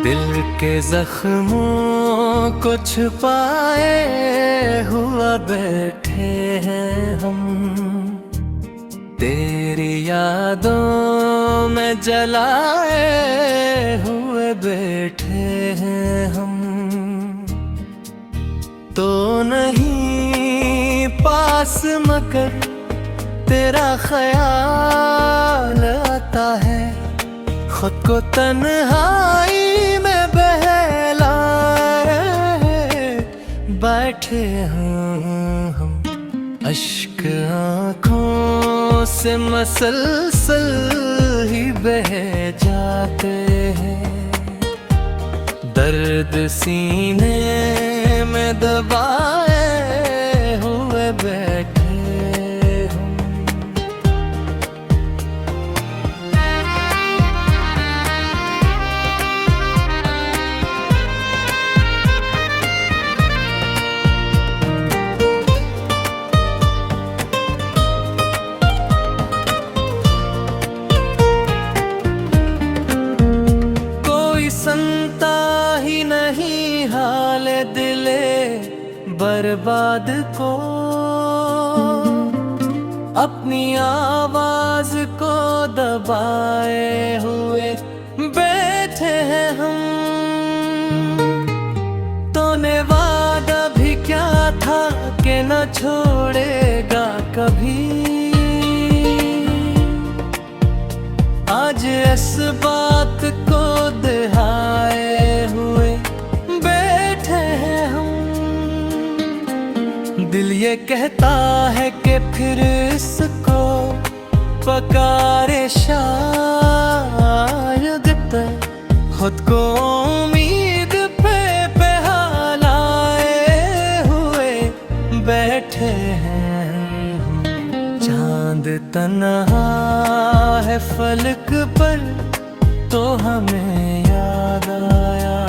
दिल के जख्मों को छुपाए हुआ बैठे हैं हम, तेरी यादों में जलाए हुए बैठे हैं हम। तो नहीं पास मगर तेरा ख्याल आता है, खुद को तन्हाई में बहलाए बैठे हैं हम। अश्क आँखों से मसलसल ही बह जाते हैं, दर्द सीने में दबाए हुए बैठे हम। कोई सुनता ही नहीं हाल दिले बर्बाद को, अपनी आवाज को दबाए हुए बैठे हैं हम। तूने वादा भी क्या था कि न छोड़ेगा कभी, आज इस बात को दिहाए हुए बैठे हैं हम। दिल ये कहता है कि फिर इसको पकारे शायद तक, खुद को उम्मीद पे हालाए हुए बैठे हैं हम। चांद तन्हा है फलक पर तो हमें याद आया,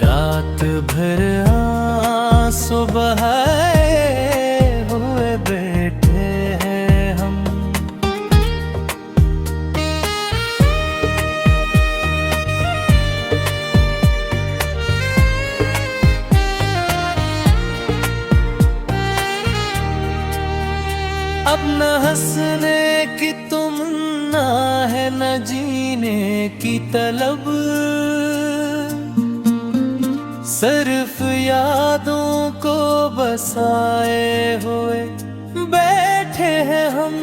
रात भर आंसू बहाए हुए बैठे हैं हम। अब न हंसने की तुमन्ना है न जीने की तलब, सिर्फ यादों को बसाए हुए बैठे हैं हम।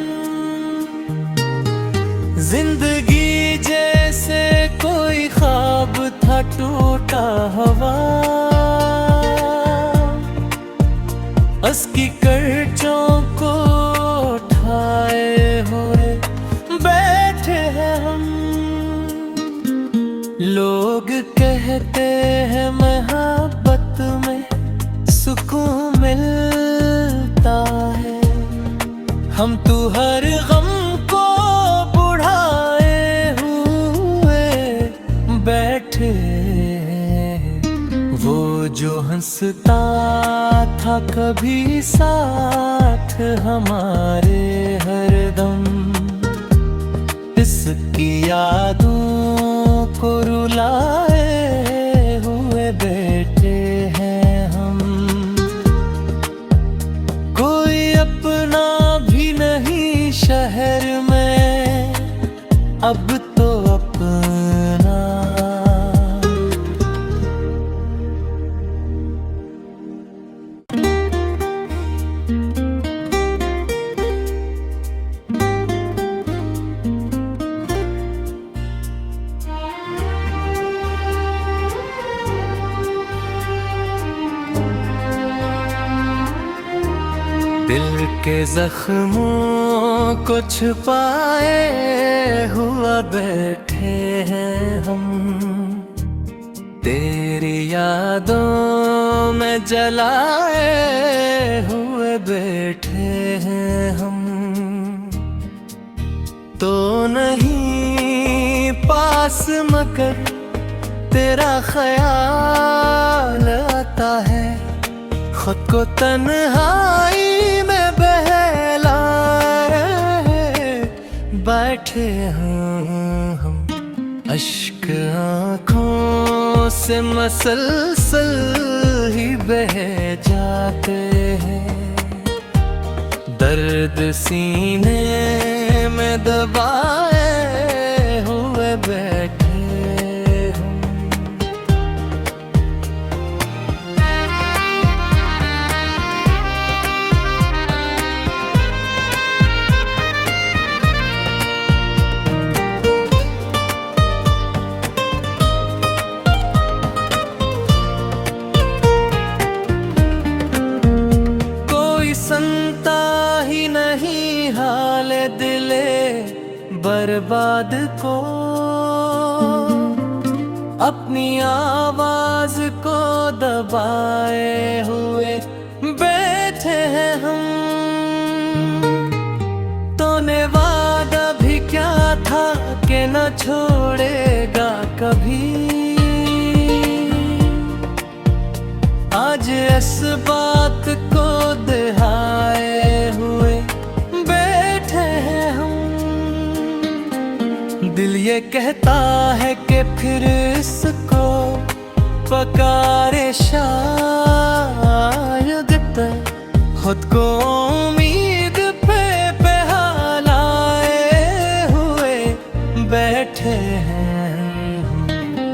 जिंदगी जैसे कोई ख्वाब था टूटा हुआ, उसकी कर्जों को उठाए हुए बैठे हैं हम। लोग कहते हैं मोहब्बत में सुकून मिलता है, हम तो हर गम को बुढ़ाए हुए बैठे। वो जो हंसता था कभी साथ हमारे हरदम, इसकी यादों को रुलाए हुए बैठे हैं हम। कोई अपना भी नहीं शहर में अब तो अपना, दिल के जख्मों को छुपाए हुआ बैठे हैं हम, तेरी यादों में जलाए हुए बैठे हैं हम। तो नहीं पास मगर तेरा ख्याल आता है, खुद को तन्हाई में बहलाए बैठे हैं हम। अश्क आँखों से मसलसल ही बह जाते हैं, दर्द सीने में दबाए हुए बैठे हूँ। कोई सुनता ही नहीं हाल दिले बर्बाद को, अपनी आवाज को दबाए हुए बैठे हैं हम। तूने वादा भी क्या था कि न छोड़ेगा कभी, आज इस बात को दिहाए हुए बैठे हैं हम। दिल ये कहता है कि फिर इसको पकारे शायद, खुद को उम्मीद पे हालाए हुए बैठे हैं।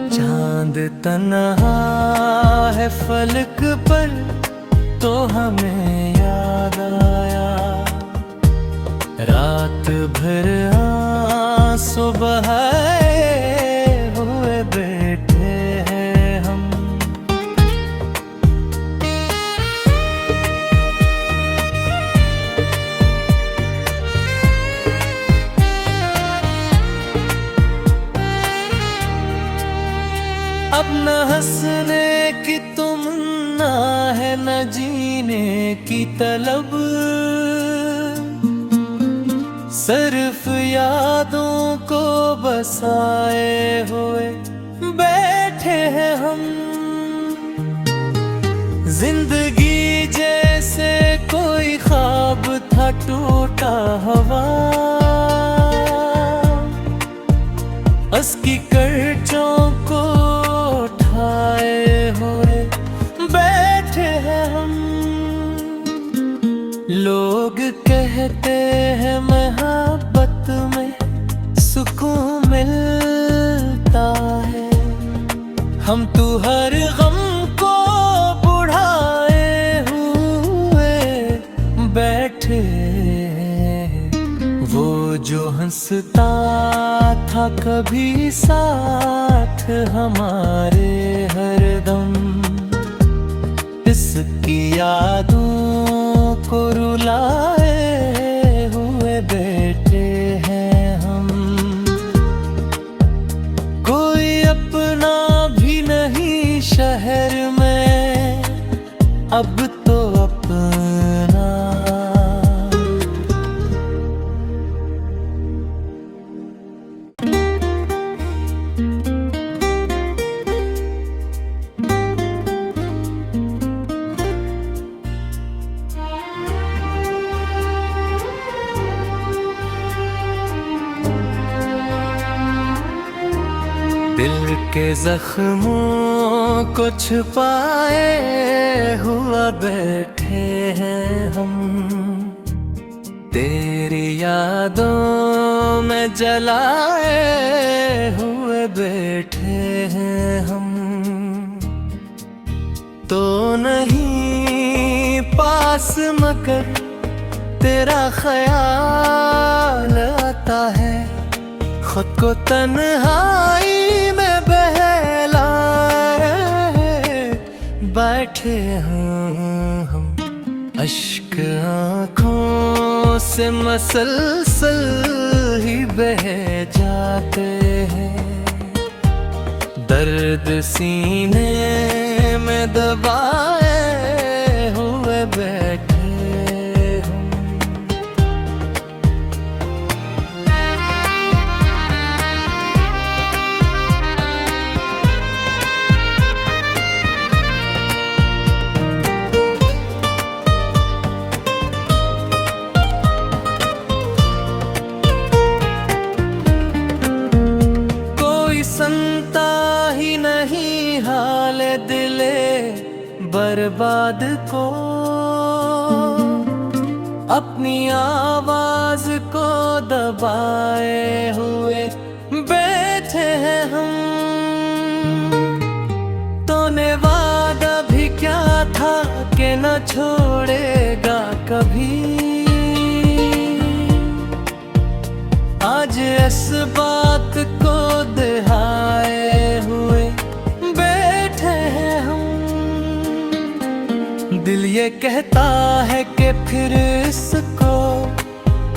चांद तन्हा है फलक पर तो हमें याद आया, रात भर आंसू बहाए हुए बैठे हैं हम। अब न हंसने की तुमन्ना है, न जीने की तलब, सिर्फ यादों को बसाए हुए बैठे हैं हम। जिंदगी जैसे कोई ख्वाब था टूटा हुआ, उसकी कर्जों को उठाए हुए बैठे हैं हम। लोग कहते हैं मोहब्बत में सुकून मिलता है, हम तो हर गम को बुढ़ाए हुए बैठे। वो जो हंसता था कभी साथ हमारे हरदम, इसकी यादों को रुलाए हुए बैठे हैं हम। कोई अपना भी नहीं शहर में अब तो अपना। दिल के जख्मों को छुपाए हुआ बैठे हैं हम, तेरी यादों में जलाए हुए बैठे हैं हम। तो नहीं पास मगर तेरा ख्याल आता है, खुद को तन्हाई में बहलाए बैठे हैं हम। अश्क आँखों से मसलसल ही बह जाते हैं, दर्द सीने में दबाए हुए बैठे। सुनता ही नहीं हाल दिले बर्बाद को, अपनी आवाज को दबाए हुए बैठे हैं हम। तूने वादा भी क्या था कि न छोड़ेगा कभी, आज इस बात को दिहाए हुए बैठे हैं हम। दिल ये कहता है कि फिर इसको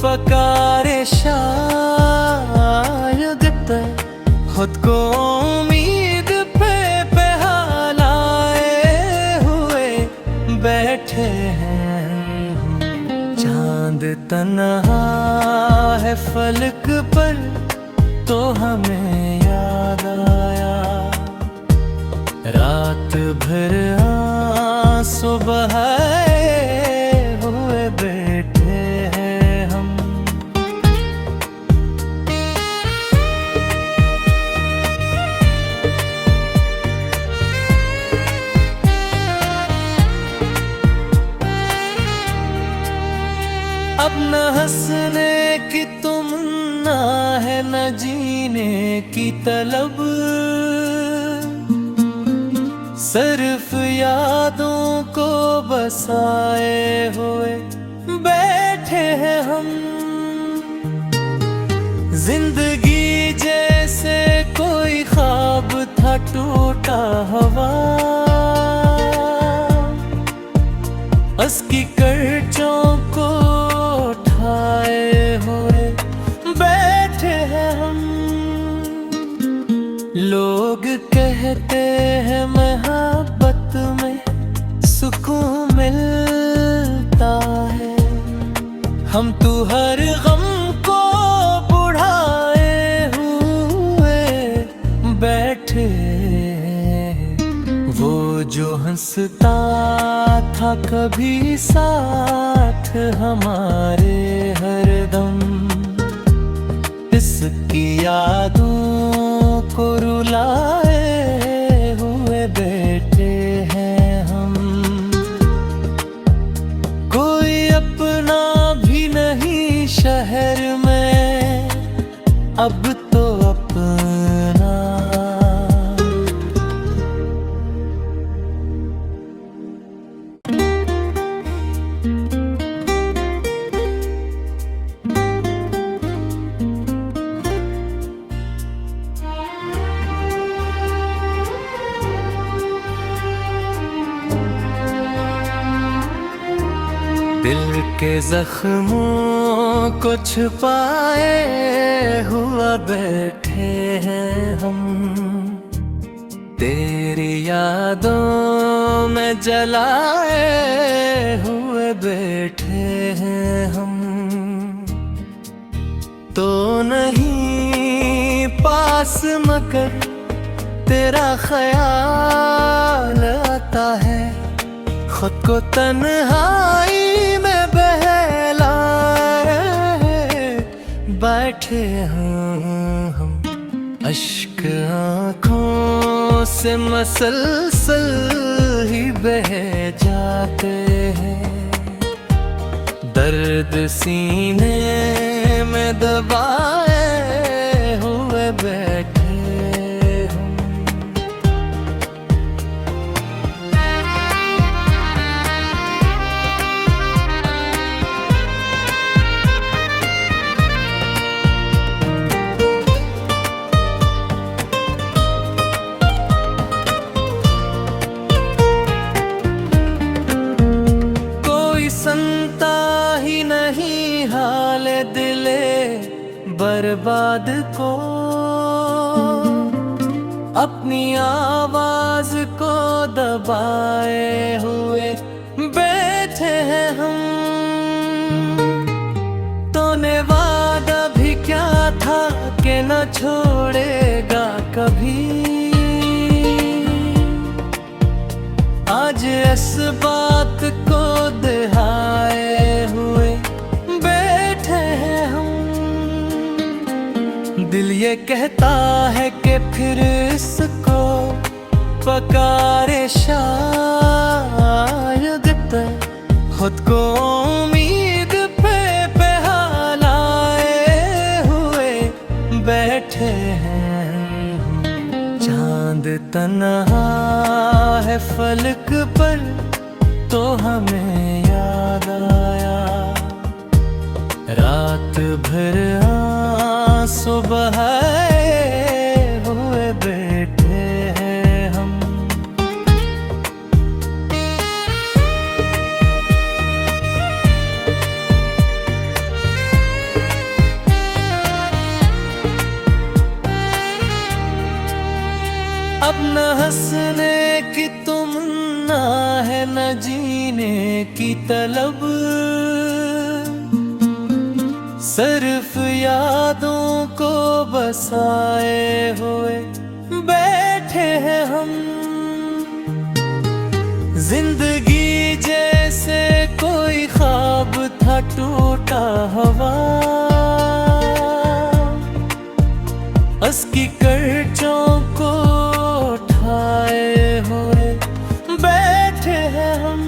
पकारे शायद, खुद को उम्मीद पे बहलाए हुए बैठे हैं। चांद तन्हा है फलक पर तो हमें याद आया, रात भर आंसू बहाए हुए बैठे हैं हम। अब न हंसने की तुमन्ना है न जीने की तलब, सिर्फ यादों को बसाए हुए बैठे हैं हम। जिंदगी जैसे कोई ख्वाब था टूटा हुआ, उसकी कर्जों को उठाए हुए बैठे हैं हम। लोग कहते हैं मोहब्बत में सुकून मिलता है, हम तो हर गम को बुढ़ाए हुए बैठे। वो जो हंसता था कभी साथ हमारे हरदम, इसकी यादों को रुलाए हुए बैठे हैं हम। कोई अपना भी नहीं शहर में अब तो अपना। दिल के जख्मों को छुपाए हुआ बैठे हैं हम, तेरी यादों में जलाए हुए बैठे हैं हम। तो नहीं पास मगर तेरा ख्याल आता है, खुद को तन्हाई में बहलाए बैठे हैं हम। अश्क आँखों से मसलसल ही बह जाते हैं, दर्द सीने में दबाए हुए बैठे हम। सुनता ही नहीं हाल दिले बर्बाद को, अपनी आवाज को दबाए हुए बैठे हैं हम। तूने वादा भी क्या था कि न छोड़ेगा कभी, आज इस बात को दिहाए हुए बैठे हैं हम। दिल ये ये कहता है कि फिर इसको पकारे शायद तय खुद को उम्मीद पे हालाए हुए बैठे हैं। चांद तन्हा है फलक पर तो हमें याद आया, रात भर आंसू बहाए हुए बैठे हैं हम। अब न हंसने की तुमन्ना है न जीने की तलब, सिर्फ यादों को बसाए हुए बैठे हैं हम। जिंदगी जैसे कोई ख्वाब था टूटा हुआ, उसकी कर्जों को उठाए हुए बैठे हैं हम।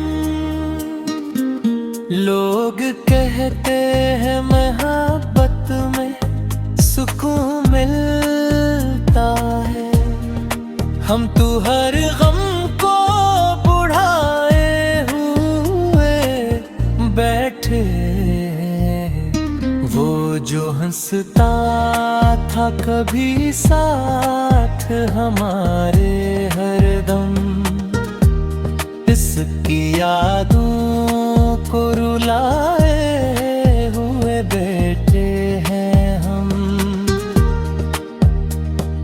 लोग कहते हैं मोहब्बत में सुकून मिलता है, हम तो हर गम को बुढ़ाए हुए बैठे। वो जो हंसता था कभी साथ हमारे हरदम, इसकी यादों को रुलाए हुए बैठे हैं हम।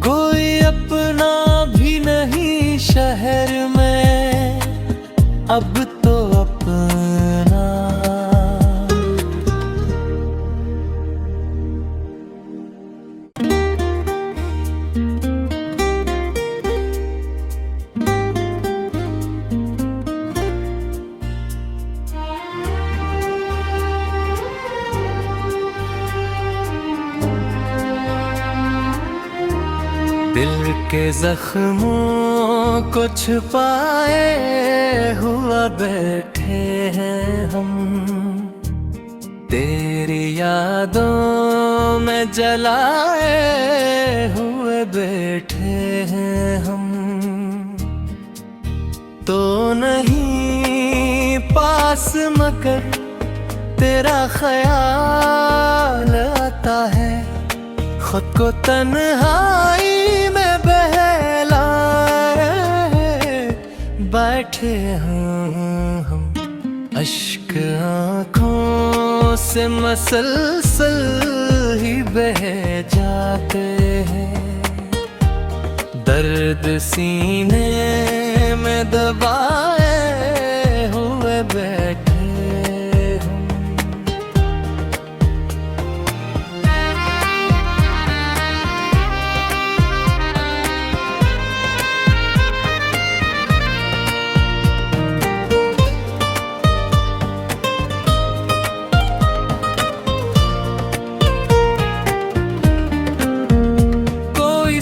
कोई अपना भी नहीं शहर में अब तो अपना। दिल के जख्मों को छुपाए हुआ बैठे हैं हम, तेरी यादों में जलाए हुए बैठे हैं हम। तो नहीं पास मगर तेरा ख्याल आता है, खुद को तन्हाई में बहलाए बैठे हम। अश्क आँखों से मसलसल ही बह जाते हैं, दर्द सीने में दबाए हुए बैठे।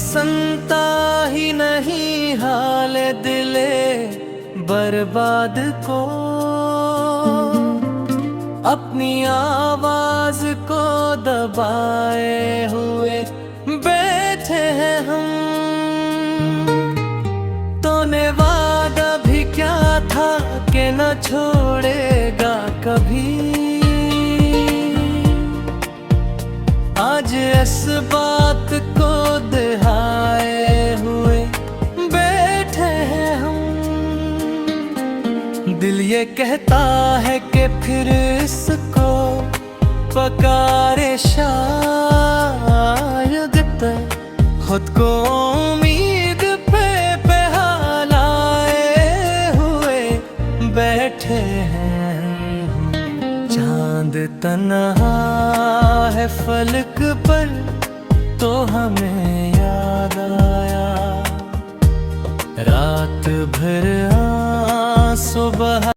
सुनता ही नहीं हाल दिले बर्बाद को, अपनी आवाज को दबाए हुए बैठे हैं हम। तूने वादा भी क्या था कि न छोड़ेगा कभी, आज इस बात को दहाए हुए बैठे हैं हम। दिल ये कहता है कि फिर इसको पकारे शायद तय खुद को उम्मीद पे हालाए हुए बैठे हैं। चांद तन्हा है फलक पर तो हमें याद आया, रात भर आंसू बहा